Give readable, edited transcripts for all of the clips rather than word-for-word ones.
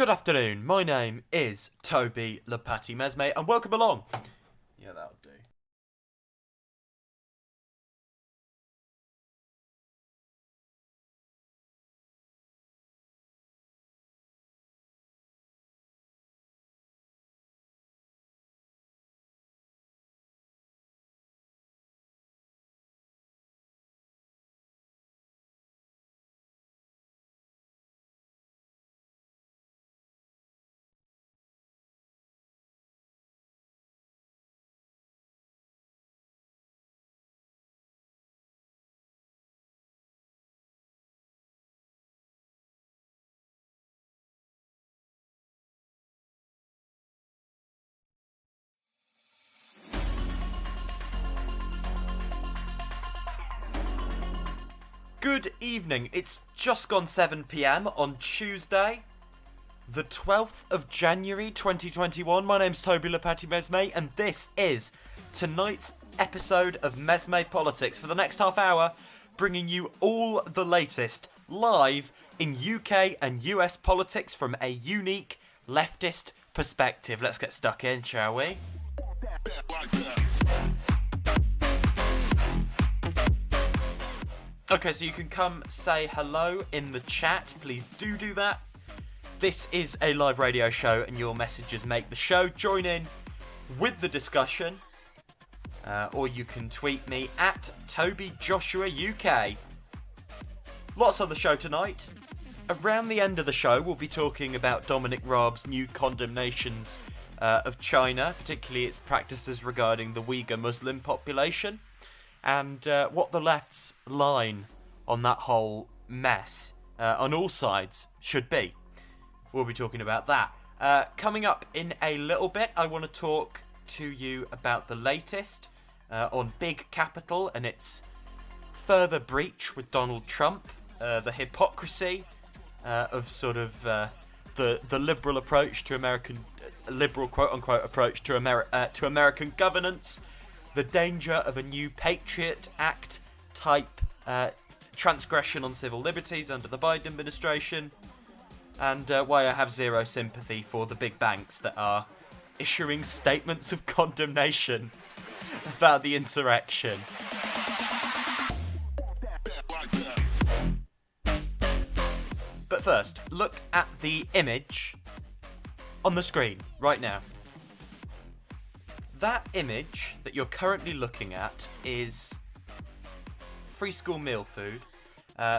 Good afternoon, my name is Toby Lepati Mesme, and welcome along. Yeah, that'll do. Good evening, it's just gone 7 PM on Tuesday, the 12th of January 2021. My name's Toby Lepati Mesme, and this is tonight's episode of MesmePolitics. For the next half hour, bringing you all the latest live in UK and US politics from a unique leftist perspective. Let's get stuck in, shall we? Okay, so you can come say hello in the chat. Please do that. This is a live radio show and your messages make the show. Join in with the discussion. Or you can tweet me at TobyJoshuaUK. Lots on the show tonight. Around the end of the show, we'll be talking about Dominic Raab's new condemnations of China, particularly its practices regarding the Uyghur Muslim population. And what the left's line on that whole mess, on all sides, should be. We'll be talking about that. Coming up in a little bit, I want to talk to you about the latest on Big Capital and its further breach with Donald Trump, the hypocrisy of sort of the liberal approach to American, liberal quote-unquote approach to American governance, the danger of a new Patriot Act type transgression on civil liberties under the Biden administration, and why I have zero sympathy for the big banks that are issuing statements of condemnation about the insurrection. But first, look at the image on the screen right now. That image that you're currently looking at is free school meal food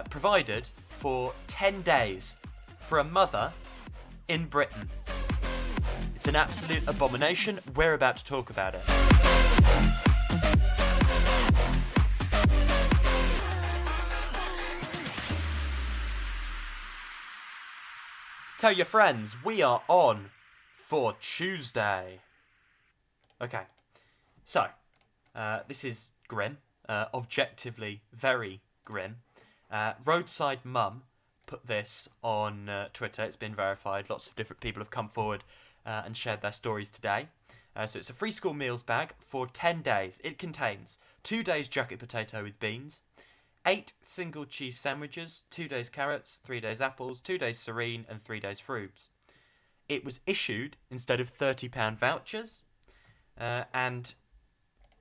provided for 10 days for a mother in Britain. It's an absolute abomination. We're about to talk about it. Tell your friends, we are on for Tuesday. Okay, so, this is grim, objectively very grim. Roadside Mum put this on Twitter. It's been verified. Lots of different people have come forward and shared their stories today. So it's a free school meals bag for 10 days. It contains 2 days jacket potato with beans, 8 single cheese sandwiches, 2 days carrots, 3 days apples, 2 days serene, and 3 days frubes. It was issued instead of £30 vouchers. And,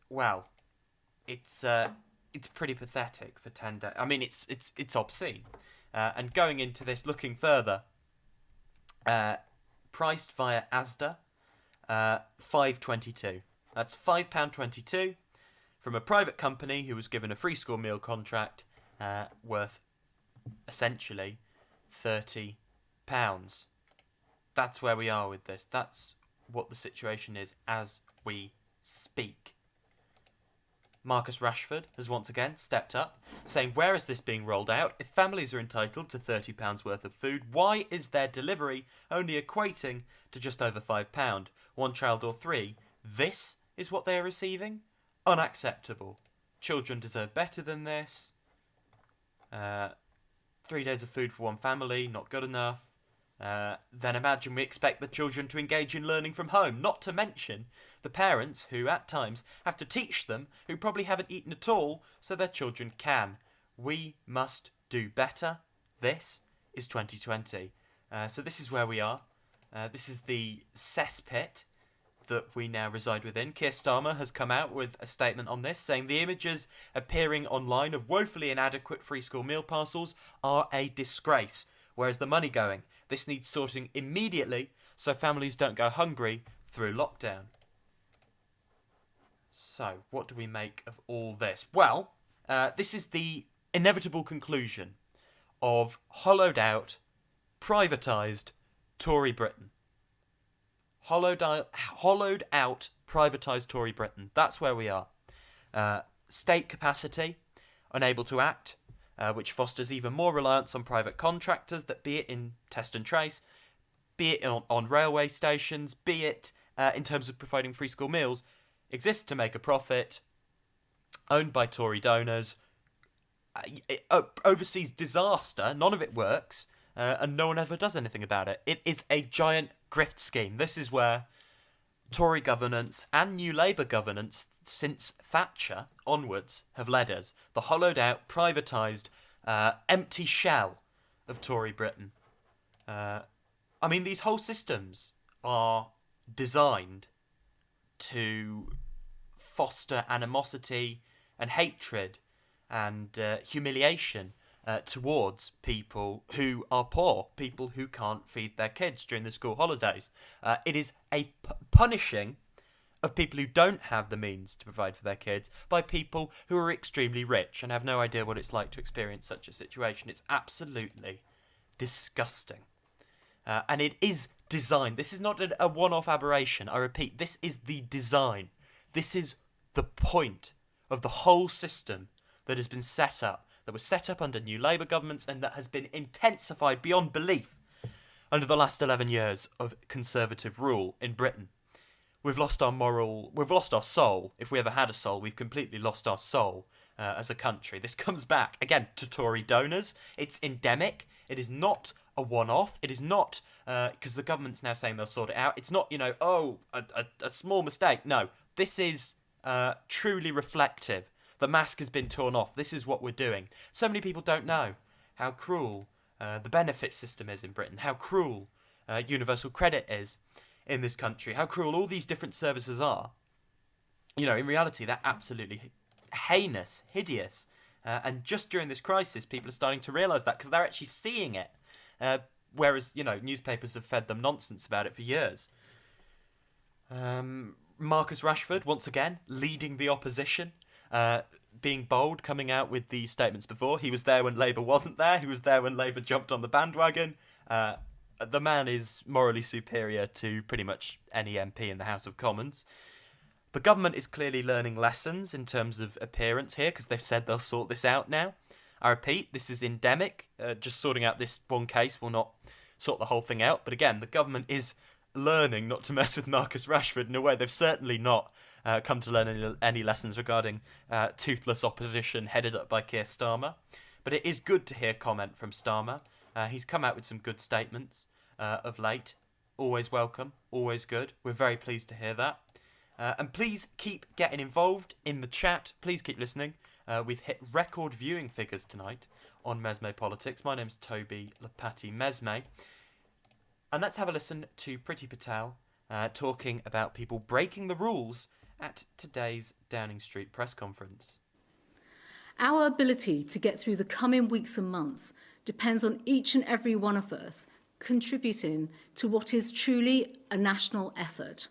well, it's pretty pathetic for 10 days. I mean, it's obscene. And going into this, looking further, priced via Asda, £5.22. That's £5.22 from a private company who was given a free school meal contract worth essentially £30. That's where we are with this. That's what the situation is as we speak. Marcus Rashford has once again stepped up, saying, where is this being rolled out? If families are entitled to £30 worth of food, why is their delivery only equating to just over £5? One child or 3, this is what they are receiving? Unacceptable. Children deserve better than this. 3 days of food for one family, not good enough. Then imagine we expect the children to engage in learning from home, not to mention the parents who at times have to teach them, who probably haven't eaten at all, so their children can. We must do better. This is 2020. So this is where we are. This is the cesspit that we now reside within. Keir Starmer has come out with a statement on this, saying the images appearing online of woefully inadequate free school meal parcels are a disgrace. Where's the money going? This needs sorting immediately so families don't go hungry through lockdown. So, what do we make of all this? Well, this is the inevitable conclusion of hollowed out, privatised Tory Britain. Hollowed out, privatised Tory Britain. That's where we are. State capacity, unable to act, which fosters even more reliance on private contractors, that be it in test and trace, be it on railway stations, be it in terms of providing free school meals, exists to make a profit, owned by Tory donors, oversees disaster, none of it works, and no one ever does anything about it. It is a giant grift scheme. This is where Tory governance and New Labour governance since Thatcher onwards have led us. The hollowed out, privatised, empty shell of Tory Britain. I mean, these whole systems are designed to foster animosity and hatred and humiliation towards people who are poor, people who can't feed their kids during the school holidays. It is a punishing of people who don't have the means to provide for their kids by people who are extremely rich and have no idea what it's like to experience such a situation. It's absolutely disgusting. And it is designed. This is not a one-off aberration. I repeat, this is the design. This is the point of the whole system that has been set up, that was set up under New Labour governments and that has been intensified beyond belief under the last 11 years of Conservative rule in Britain. We've lost our soul. If we ever had a soul, we've completely lost our soul as a country. This comes back, again, to Tory donors. It's endemic. It is not a one-off. It is not, because the government's now saying they'll sort it out. It's not, a small mistake. No, this is truly reflective. The mask has been torn off. This is what we're doing. So many people don't know how cruel the benefit system is in Britain, how cruel universal credit is in this country, how cruel all these different services are. You know, in reality, they're absolutely heinous, hideous. And just during this crisis, people are starting to realise that because they're actually seeing it. Whereas, newspapers have fed them nonsense about it for years. Marcus Rashford, once again, leading the opposition. Being bold, coming out with the statements before. He was there when Labour wasn't there. He was there when Labour jumped on the bandwagon. The man is morally superior to pretty much any MP in the House of Commons. The government is clearly learning lessons in terms of appearance here because they've said they'll sort this out now. I repeat, this is endemic. Just sorting out this one case will not sort the whole thing out. But again, the government is learning not to mess with Marcus Rashford in a way they've certainly not come to learn any lessons regarding toothless opposition headed up by Keir Starmer. But it is good to hear comment from Starmer. He's come out with some good statements of late. Always welcome, always good. We're very pleased to hear that. And please keep getting involved in the chat. Please keep listening. We've hit record viewing figures tonight on MesmePolitics. My name's Toby Lapati Mesme. And let's have a listen to Priti Patel talking about people breaking the rules at today's Downing Street press conference. Our ability to get through the coming weeks and months depends on each and every one of us contributing to what is truly a national effort.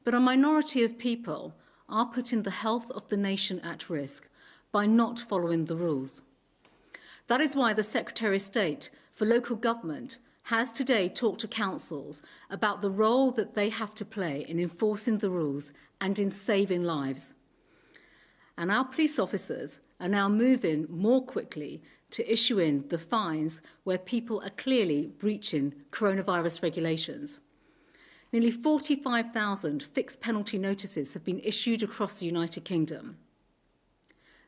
But a minority of people are putting the health of the nation at risk by not following the rules. That is why the Secretary of State for Local Government has today talked to councils about the role that they have to play in enforcing the rules and in saving lives. And our police officers are now moving more quickly to issuing the fines where people are clearly breaching coronavirus regulations. Nearly 45,000 fixed penalty notices have been issued across the United Kingdom.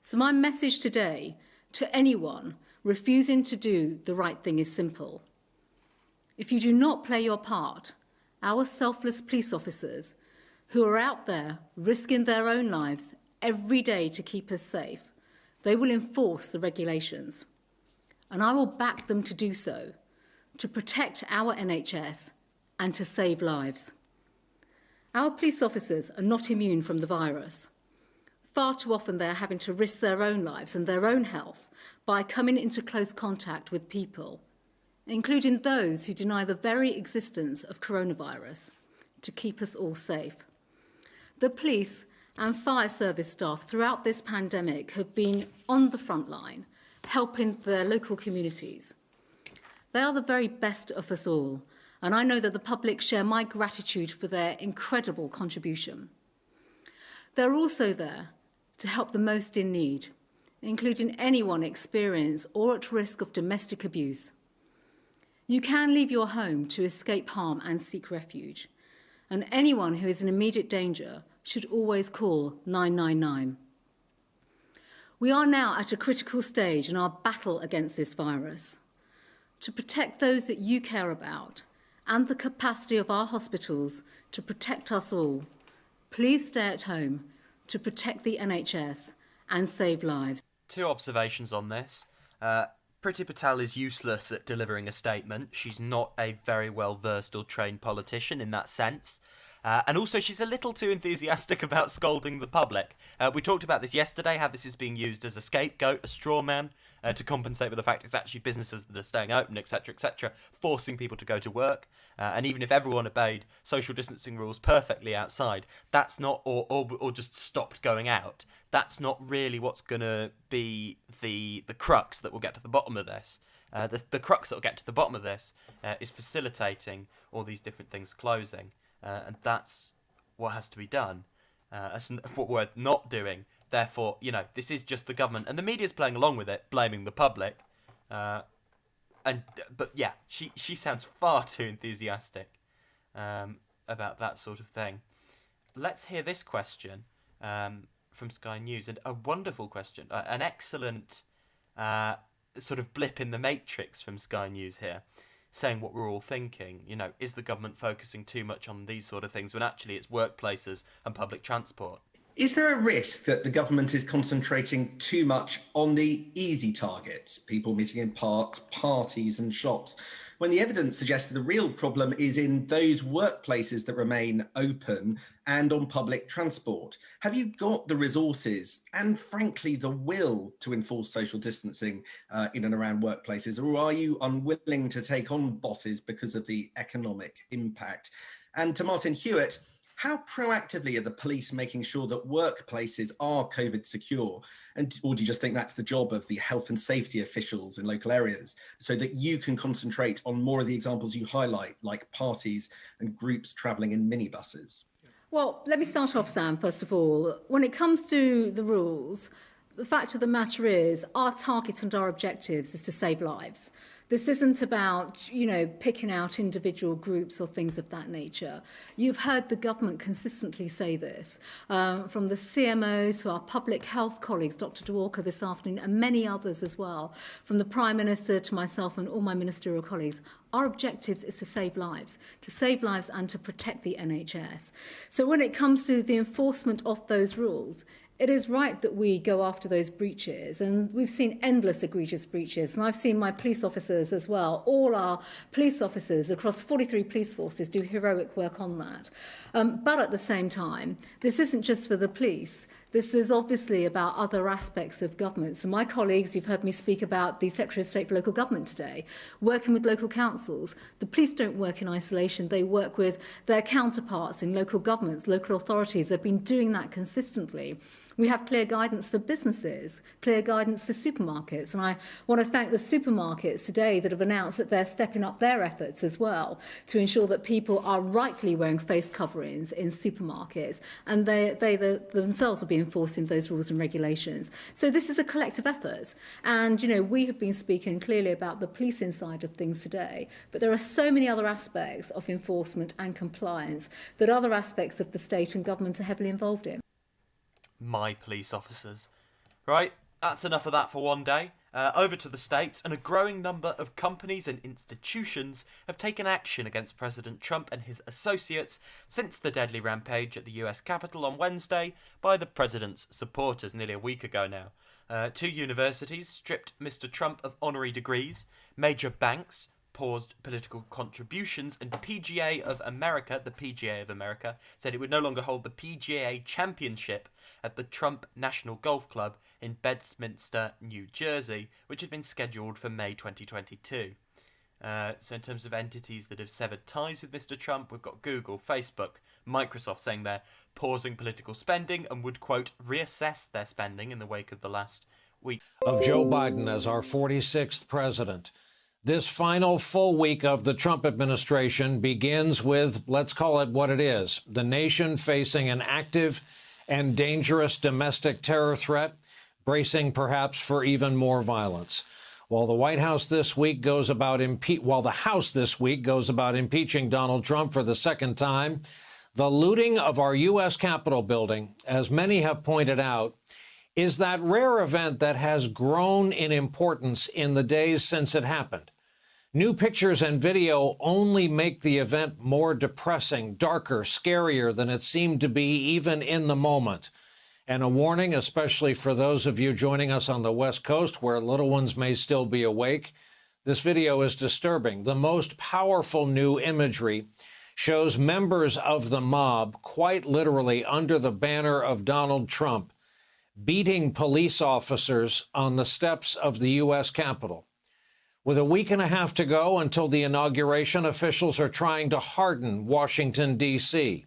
So my message today to anyone refusing to do the right thing is simple. If you do not play your part, our selfless police officers who are out there risking their own lives every day to keep us safe, they will enforce the regulations. And I will back them to do so, to protect our NHS and to save lives. Our police officers are not immune from the virus. Far too often they are having to risk their own lives and their own health by coming into close contact with people, including those who deny the very existence of coronavirus, to keep us all safe. The police and fire service staff throughout this pandemic have been on the front line, helping their local communities. They are the very best of us all, and I know that the public share my gratitude for their incredible contribution. They're also there to help the most in need, including anyone experienced or at risk of domestic abuse. You can leave your home to escape harm and seek refuge, and anyone who is in immediate danger should always call 999. We are now at a critical stage in our battle against this virus. To protect those that you care about and the capacity of our hospitals to protect us all, please stay at home to protect the NHS and save lives. Two observations on this. Priti Patel is useless at delivering a statement. She's not a very well-versed or trained politician in that sense. And also, she's a little too enthusiastic about scolding the public. We talked about this yesterday, how this is being used as a scapegoat, a straw man, to compensate for the fact it's actually businesses that are staying open, etc., forcing people to go to work. And even if everyone obeyed social distancing rules perfectly outside, that's not, or just stopped going out, that's not really what's going to be the crux that will get to the bottom of this. The crux that will get to the bottom of this is facilitating all these different things closing. And that's what has to be done. That's what we're not doing. Therefore, this is just the government. And the media's playing along with it, blaming the public. But yeah, she sounds far too enthusiastic about that sort of thing. Let's hear this question from Sky News. And a wonderful question. An excellent sort of blip in the matrix from Sky News here, saying what we're all thinking. Is the government focusing too much on these sort of things when actually it's workplaces and public transport? Is there a risk that the government is concentrating too much on the easy targets, people meeting in parks, parties and shops, when the evidence suggests the real problem is in those workplaces that remain open and on public transport? Have you got the resources and, frankly, the will to enforce social distancing in and around workplaces, or are you unwilling to take on bosses because of the economic impact? And to Martin Hewitt, how proactively are the police making sure that workplaces are COVID secure? Or do you just think that's the job of the health and safety officials in local areas, so that you can concentrate on more of the examples you highlight, like parties and groups travelling in minibuses? Well, let me start off, Sam, first of all. When it comes to the rules, the fact of the matter is our target and our objectives is to save lives. This isn't about, picking out individual groups or things of that nature. You've heard the government consistently say this, from the CMO to our public health colleagues, Dr. Dworka this afternoon, and many others as well, from the Prime Minister to myself and all my ministerial colleagues. Our objectives is to save lives and to protect the NHS. So when it comes to the enforcement of those rules, it is right that we go after those breaches, and we've seen endless egregious breaches, and I've seen my police officers as well, all our police officers across 43 police forces do heroic work on that. But at the same time, this isn't just for the police. This is obviously about other aspects of government. So my colleagues, you've heard me speak about the Secretary of State for Local Government today, working with local councils. The police don't work in isolation. They work with their counterparts in local governments, local authorities. They've been doing that consistently. We have clear guidance for businesses, clear guidance for supermarkets. And I want to thank the supermarkets today that have announced that they're stepping up their efforts as well to ensure that people are rightly wearing face coverings in supermarkets, and they themselves will be enforcing those rules and regulations. So this is a collective effort. And, we have been speaking clearly about the policing side of things today, but there are so many other aspects of enforcement and compliance that other aspects of the state and government are heavily involved in. My police officers. Right, that's enough of that for one day. Over to the States, and a growing number of companies and institutions have taken action against President Trump and his associates since the deadly rampage at the US Capitol on Wednesday by the president's supporters nearly a week ago now. 2 universities stripped Mr. Trump of honorary degrees, major banks paused political contributions, and the PGA of America, said it would no longer hold the PGA Championship at the Trump National Golf Club in Bedminster, New Jersey, which had been scheduled for May 2022. So in terms of entities that have severed ties with Mr. Trump, we've got Google, Facebook, Microsoft saying they're pausing political spending and would, quote, reassess their spending in the wake of the last week of Joe Biden as our 46th president. This final full week of the Trump administration begins with, let's call it what it is, the nation facing an active and dangerous domestic terror threat, bracing perhaps for even more violence. While the House this week goes about impeaching Donald Trump for the second time, the looting of our U.S. Capitol building, as many have pointed out, is that rare event that has grown in importance in the days since it happened. New pictures and video only make the event more depressing, darker, scarier than it seemed to be even in the moment. And a warning, especially for those of you joining us on the West Coast where little ones may still be awake, this video is disturbing. The most powerful new imagery shows members of the mob, quite literally under the banner of Donald Trump, beating police officers on the steps of the U.S. Capitol. With a week and a half to go until the inauguration, officials are trying to harden Washington, D.C.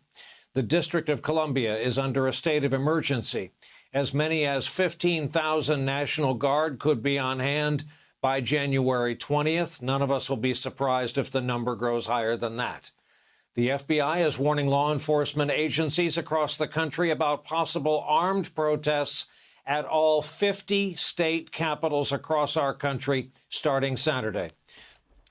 The District of Columbia is under a state of emergency. As many as 15,000 National Guard could be on hand by January 20th. None of us will be surprised if the number grows higher than that. The FBI is warning law enforcement agencies across the country about possible armed protests at all 50 state capitals across our country starting Saturday.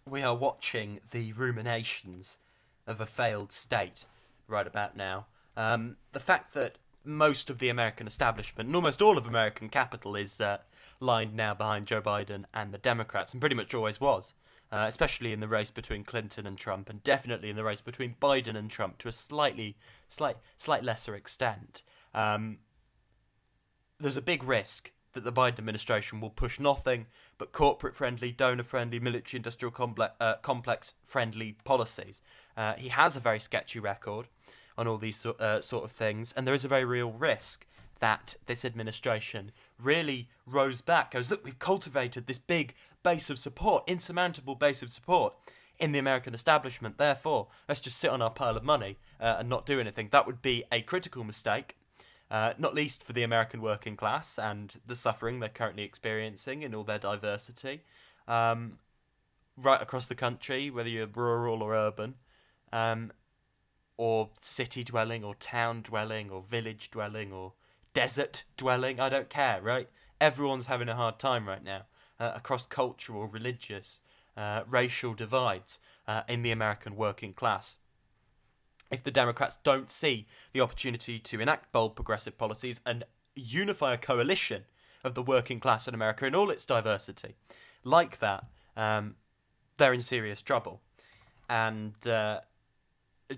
We are watching the ruminations of a failed state right about now. The fact that most of the American establishment, and almost all of American capital, is lined now behind Joe Biden and the Democrats, and pretty much always was, especially in the race between Clinton and Trump, and definitely in the race between Biden and Trump to a slight lesser extent. There's a big risk that the Biden administration will push nothing but corporate-friendly, donor-friendly, military-industrial complex-friendly policies. He has a very sketchy record on all these sort of things, and there is a very real risk that this administration really rose back, goes, look, we've cultivated this big base of support, insurmountable base of support in the American establishment, therefore, let's just sit on our pile of money and not do anything. That would be a critical mistake. Not least for the American working class and the suffering they're currently experiencing in all their diversity. Right across the country, whether you're rural or urban, or city dwelling, or town dwelling, or village dwelling, or desert dwelling, I don't care, right? Everyone's having a hard time right now, across cultural, religious, racial divides in the American working class. If the Democrats don't see the opportunity to enact bold progressive policies and unify a coalition of the working class in America in all its diversity, like that, they're in serious trouble. And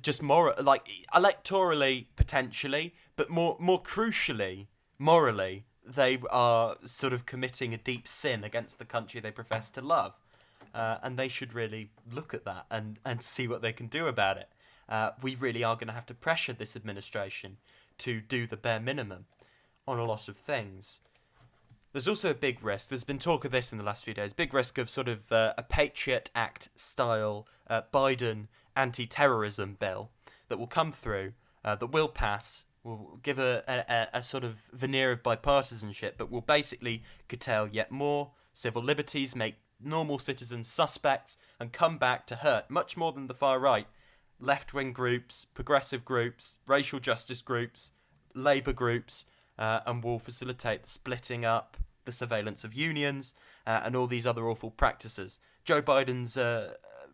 just more, like, electorally, potentially, but more crucially, morally, they are sort of committing a deep sin against the country they profess to love. And they should really look at that and see what they can do about it. We really are going to have to pressure this administration to do the bare minimum on a lot of things. There's also a big risk, there's been talk of this in the last few days, big risk of sort of a Patriot Act style Biden anti-terrorism bill that will come through, that will pass, will give a sort of veneer of bipartisanship, but will basically curtail yet more civil liberties, make normal citizens suspects, and come back to hurt much more than the far right. Left-wing groups, progressive groups, racial justice groups, labour groups, and will facilitate the splitting up, the surveillance of unions, and all these other awful practices. Joe Biden's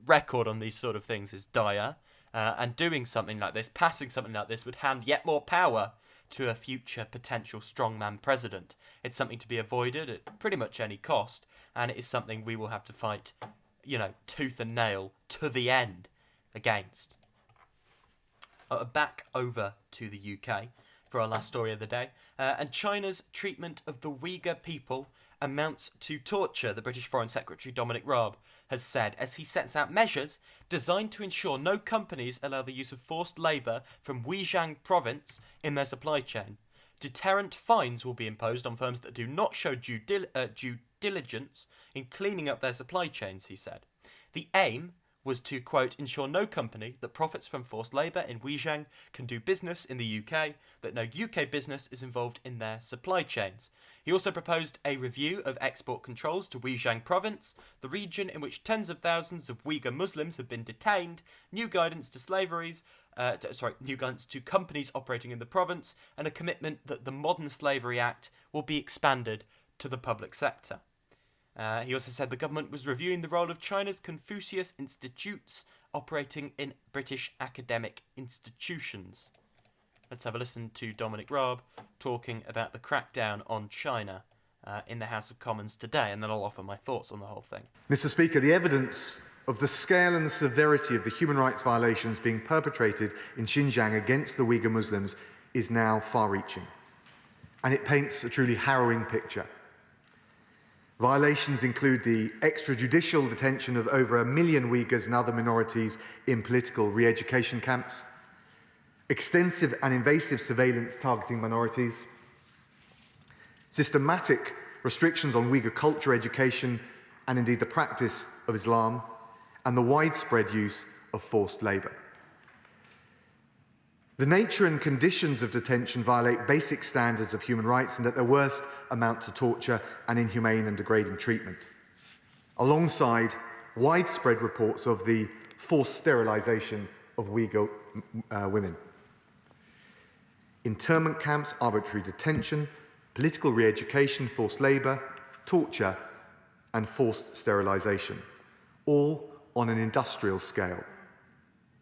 record on these sort of things is dire, and doing something like this, passing something like this, would hand yet more power to a future potential strongman president. It's something to be avoided at pretty much any cost, and it is something we will have to fight, tooth and nail to the end against. Back over to the UK for our last story of the day. And China's treatment of the Uyghur people amounts to torture, the British Foreign Secretary Dominic Raab has said, as he sets out measures designed to ensure no companies allow the use of forced labour from Zhejiang province in their supply chain. Deterrent fines will be imposed on firms that do not show due diligence in cleaning up their supply chains, he said. The aim was to, quote, ensure no company that profits from forced labour in Zhejiang can do business in the UK, that no UK business is involved in their supply chains. He also proposed a review of export controls to Zhejiang province, the region in which tens of thousands of Uyghur Muslims have been detained, new guidance to companies operating in the province, and a commitment that the Modern Slavery Act will be expanded to the public sector. He also said the government was reviewing the role of China's Confucius Institutes operating in British academic institutions. Let's have a listen to Dominic Raab talking about the crackdown on China in the House of Commons today, and then I'll offer my thoughts on the whole thing. Mr. Speaker, the evidence of the scale and the severity of the human rights violations being perpetrated in Xinjiang against the Uyghur Muslims is now far-reaching, and it paints a truly harrowing picture. Violations include the extrajudicial detention of over 1 million Uyghurs and other minorities in political re-education camps, extensive and invasive surveillance targeting minorities, systematic restrictions on Uyghur culture, education, and indeed the practice of Islam, and the widespread use of forced labour. The nature and conditions of detention violate basic standards of human rights and at their worst amount to torture and inhumane and degrading treatment, alongside widespread reports of the forced sterilisation of Uyghur women. Internment camps, arbitrary detention, political re-education, forced labour, torture and forced sterilisation, all on an industrial scale.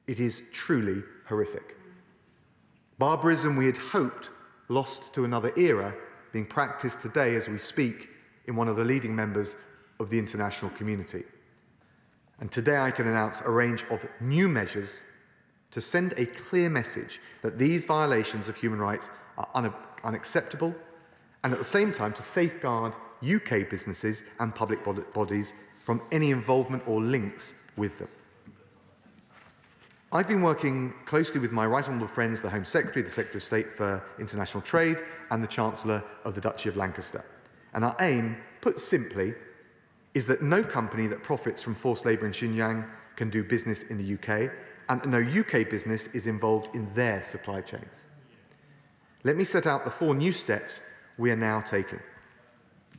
It is truly horrific. Barbarism we had hoped lost to another era being practiced today as we speak in one of the leading members of the international community. And today I can announce a range of new measures to send a clear message that these violations of human rights are unacceptable, and at the same time to safeguard UK businesses and public bodies from any involvement or links with them. I've been working closely with my right honourable friends, the Home Secretary, the Secretary of State for International Trade, and the Chancellor of the Duchy of Lancaster. And our aim, put simply, is that no company that profits from forced labour in Xinjiang can do business in the UK, and that no UK business is involved in their supply chains. Let me set out the 4 new steps we are now taking.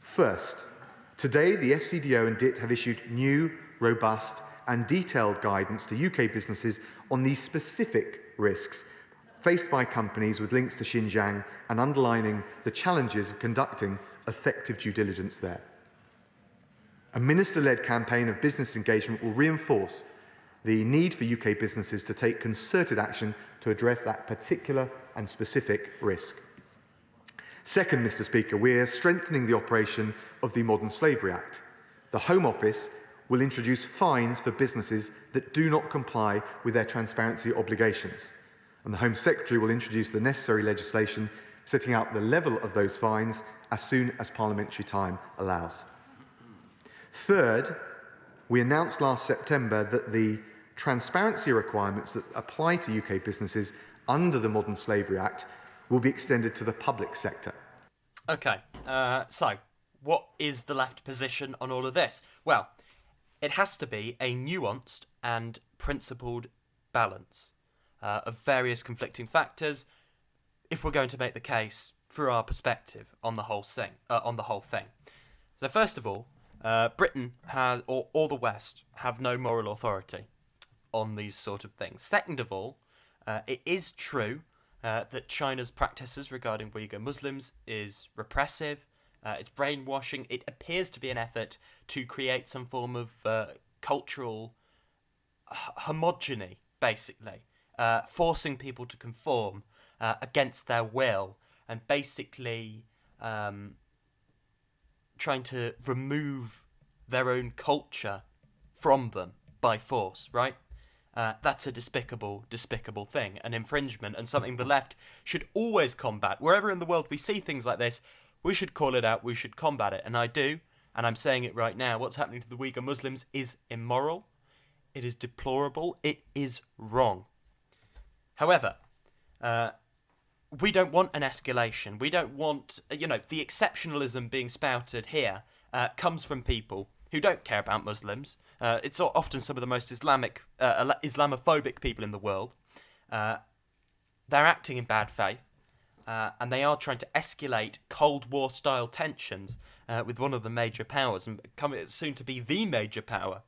First, today the FCDO and DIT have issued new, robust and detailed guidance to UK businesses on these specific risks faced by companies with links to Xinjiang and underlining the challenges of conducting effective due diligence there. A minister-led campaign of business engagement will reinforce the need for UK businesses to take concerted action to address that particular and specific risk. Second, Mr. Speaker, we are strengthening the operation of the Modern Slavery Act. The Home Office will introduce fines for businesses that do not comply with their transparency obligations. And the Home Secretary will introduce the necessary legislation setting out the level of those fines as soon as parliamentary time allows. Third, we announced last September that the transparency requirements that apply to UK businesses under the Modern Slavery Act will be extended to the public sector. Okay, so what is the left position on all of this? Well, it has to be a nuanced and principled balance of various conflicting factors if we're going to make the case through our perspective on the whole thing. So first of all, Britain has, or the West, have no moral authority on these sort of things. Second of all, it is true that China's practices regarding Uyghur Muslims is repressive. It's brainwashing. It appears to be an effort to create some form of cultural homogeny, basically, forcing people to conform against their will, and basically trying to remove their own culture from them by force, right? That's a despicable thing, an infringement, and something the left should always combat. Wherever in the world we see things like this, We should call it out. We should combat it. And I do. And I'm saying it right now. What's happening to the Uyghur Muslims is immoral. It is deplorable. It is wrong. However, we don't want an escalation. We don't want, the exceptionalism being spouted here comes from people who don't care about Muslims. It's often some of the most Islamophobic people in the world. They're acting in bad faith. And they are trying to escalate Cold War-style tensions with one of the major powers, and coming soon to be the major power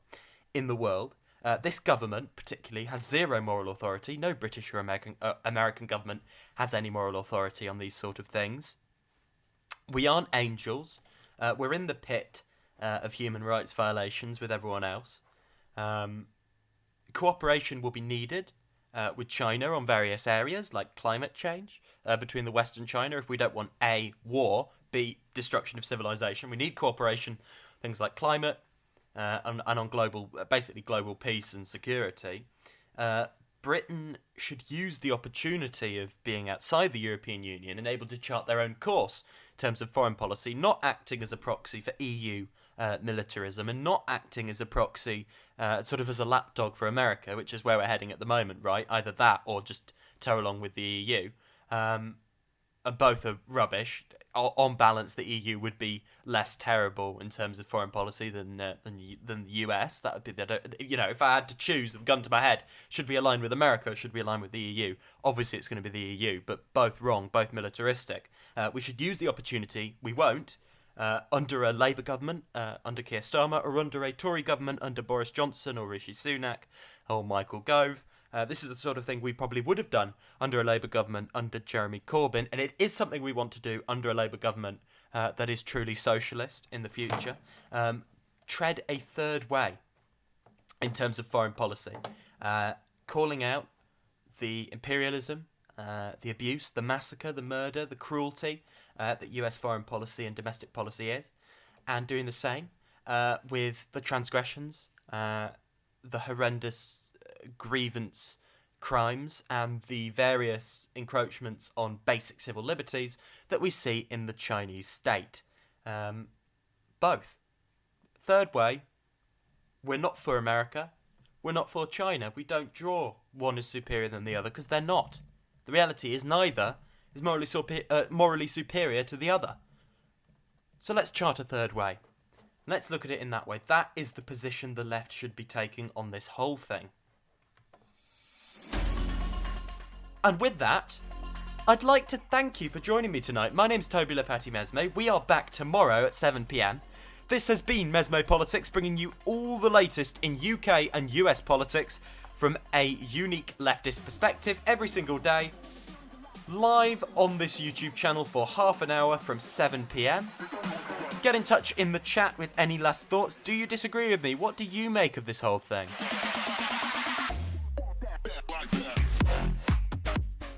in the world. This government, particularly, has zero moral authority. No British or American government has any moral authority on these sort of things. We aren't angels. We're in the pit of human rights violations with everyone else. Cooperation will be needed with China on various areas, like climate change, between the West and China, if we don't want A, war, B, destruction of civilization. We need cooperation, things like climate, and on global peace and security. Britain should use the opportunity of being outside the European Union and able to chart their own course in terms of foreign policy, not acting as a proxy for EU militarism, and not acting as a proxy, sort of as a lapdog for America, which is where we're heading at the moment, right? Either that or just tow along with the EU. And both are rubbish. On balance, the EU would be less terrible in terms of foreign policy than the US. That would be if I had to choose, the gun to my head, should we align with America or should we align with the EU? Obviously, it's going to be the EU, but both wrong, both militaristic. We should use the opportunity. We won't. Under a Labour government, under Keir Starmer, or under a Tory government under Boris Johnson or Rishi Sunak or Michael Gove. This is the sort of thing we probably would have done under a Labour government under Jeremy Corbyn, and it is something we want to do under a Labour government that is truly socialist in the future. Tread a third way in terms of foreign policy, calling out the imperialism, the abuse, the massacre, the murder, the cruelty that US foreign policy and domestic policy is, and doing the same with the transgressions, the horrendous grievance crimes, and the various encroachments on basic civil liberties that we see in the Chinese state. Both. Third way, we're not for America, we're not for China. We don't draw one is superior than the other, because they're not. The reality is neither is morally superior to the other. So let's chart a third way. Let's look at it in that way. That is the position the left should be taking on this whole thing. And with that, I'd like to thank you for joining me tonight. My name's Toby Mesme. We are back tomorrow at 7 p.m. This has been MesmePolitics, bringing you all the latest in UK and US politics from a unique leftist perspective every single day. Live on this YouTube channel for half an hour from 7 p.m. Get in touch in the chat with any last thoughts. Do you disagree with me? What do you make of this whole thing?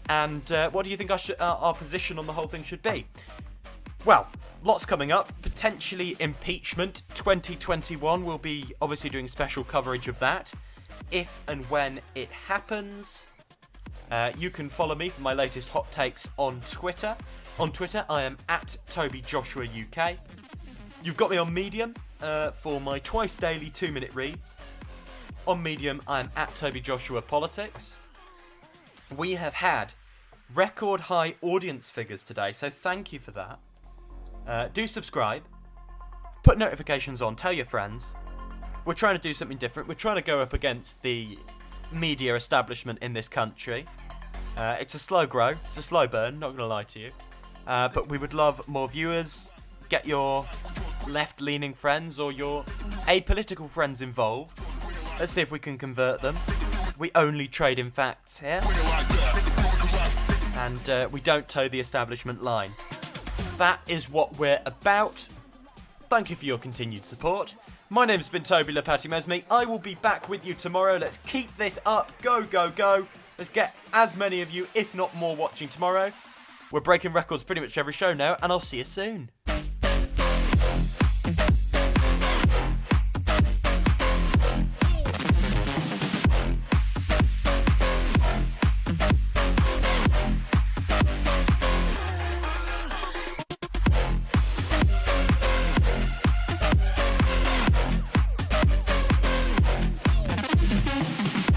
And what do you think our position on the whole thing should be? Well, lots coming up. Potentially impeachment 2021. We'll be obviously doing special coverage of that if and when it happens. You can follow me for my latest hot takes on Twitter. On Twitter, I am at TobyJoshuaUK. You've got me on Medium for my twice daily 2-minute reads. On Medium, I am at TobyJoshuaPolitics. We have had record high audience figures today, so thank you for that. Do subscribe. Put notifications on. Tell your friends. We're trying to do something different. We're trying to go up against the media establishment in this country. It's a slow grow. It's a slow burn, not going to lie to you. But we would love more viewers. Get your left-leaning friends or your apolitical friends involved. Let's see if we can convert them. We only trade in facts here. And we don't toe the establishment line. That is what we're about. Thank you for your continued support. My name's been Toby Mesme. I will be back with you tomorrow. Let's keep this up. Go, go, go. Let's get as many of you, if not more, watching tomorrow. We're breaking records pretty much every show now, and I'll see you soon.